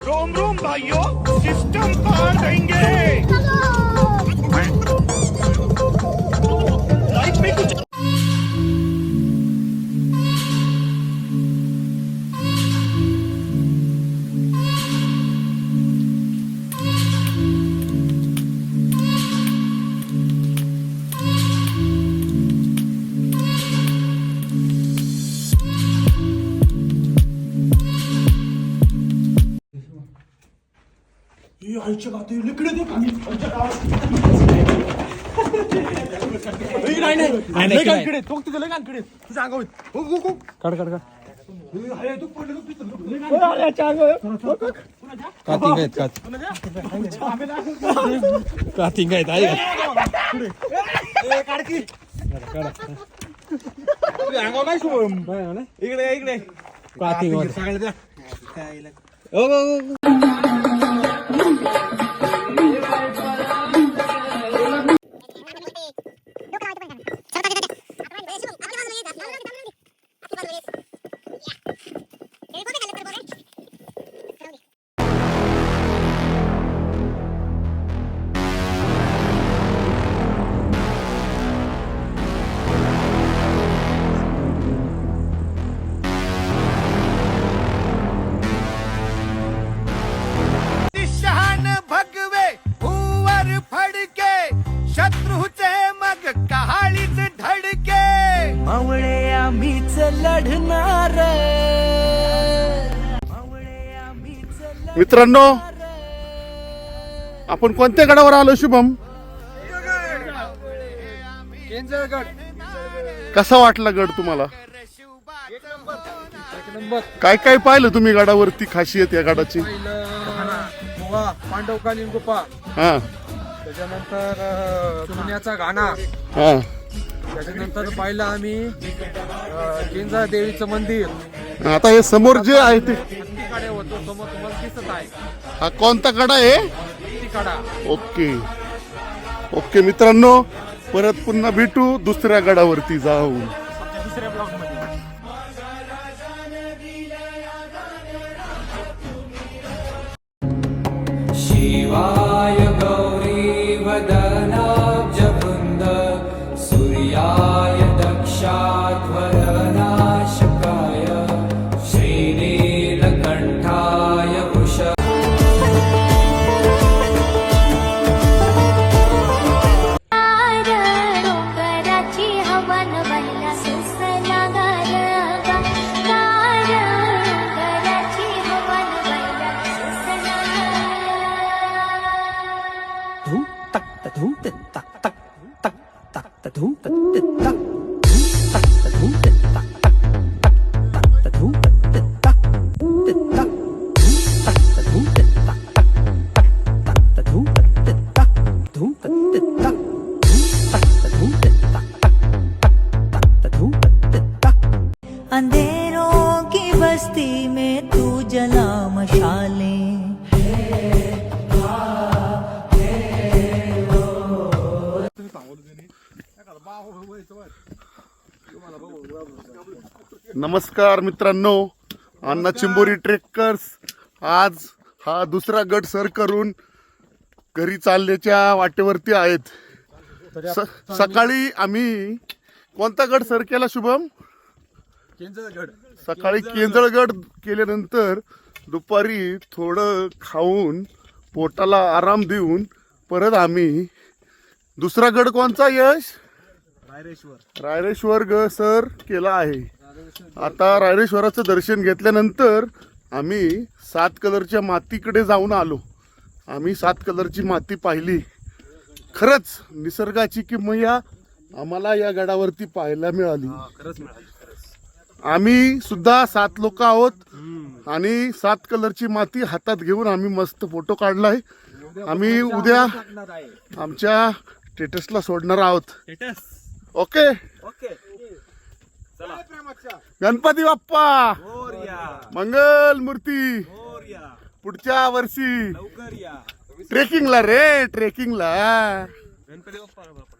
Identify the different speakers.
Speaker 1: Rome Rome भाइयों, system पार देंगे। लाइफ में कुछ आईच्या गावात इकडे दे पाणी आईच्या गावात नाही इकडे तो तिथे लगा इकडे तुझ्या अंगावर हो हो हो
Speaker 2: काढ काढ काढ
Speaker 1: अरे तू पडले तू आल्याच्या अंगावर
Speaker 2: कातिंग आहेत कातिंग आहेत आई
Speaker 1: ए काढकी
Speaker 2: काढा
Speaker 1: तुझ्या अंगावर नाही शुभम इकडे इकडे
Speaker 2: कातिंग वर
Speaker 1: सगळं द्या
Speaker 2: ओ
Speaker 1: भगवे भूवर फडके शत्रूचे मग कहाळीच धडके मावळे आम्हीच लढणार
Speaker 3: मित्रांनो आपण कोणत्या गडावर आलो शुभम? कसा वाटला गड तुम्हाला? काय काय पाहिलं तुम्ही गडावरती खासियत या गडाची?
Speaker 2: पांडवकालीन गुफा,
Speaker 3: हा
Speaker 2: त्याच्यानंतर सोन्याचा घाणा,
Speaker 3: हा
Speaker 2: त्याच्यानंतर पाहिलं आम्ही केंजा देवीचं मंदिर.
Speaker 3: आता हे समोर जे आहे ते
Speaker 2: हत्तीकडे होतो समोर तुम्हाला दिसत आहे
Speaker 3: हा कोणता गडा आहे?
Speaker 2: हत्तीकडा.
Speaker 3: ओके ओके मित्रांनो, परत पुन्हा भेटू दुसऱ्या गडावरती जाऊन.
Speaker 2: दुसऱ्या ब्लॉग मध्ये.
Speaker 4: शिवाय गौरी वदनाब्ज वृंद सूर्याय दक्षाध्वरनाशकाय श्रीनीलकंठाय वृष
Speaker 5: डोंगराची हवन बहिला सुसला गारवा डोंगराची हवन बहिला सुसला अंधेरों की बस्ती में तू जला मशाले
Speaker 3: नमस्कार मित्रांनो, अण्णा चिंबोरी ट्रेकर्स आज हा दुसरा गड सर करून घरी चालण्याच्या वाटेवरती आहेत. सकाळी आम्ही कोणता गड सर केला शुभम?
Speaker 2: केंजळगड.
Speaker 3: सकाळी केंजळगड केल्यानंतर दुपारी थोडं खाऊन पोटाला आराम देऊन परत आम्ही दुसरा गड कोणचा यश? रायरेश्वर ग सर केला आहे. आता रायरेश्वराचं दर्शन घेतल्यानंतर आम्ही 7 कलरच्या मातीकडे जाऊन आलो. आम्ही 7 कलरची माती पाहिली. खरंच निसर्गाची किमया आम्हाला या गडावरती पाहायला मिळाली. आम्ही सुद्धा 7 लोक आहोत आणि 7 कलरची माती हातात घेऊन आम्ही मस्त फोटो काढलाय. आम्ही उद्या आमच्या स्टेटसला सोडणार आहोत. ओके गणपती बाप्पा मंगल मूर्ती. पुढच्या वर्षी ट्रेकिंगला रे, ट्रेकिंगला.
Speaker 2: गणपती बाप्पा.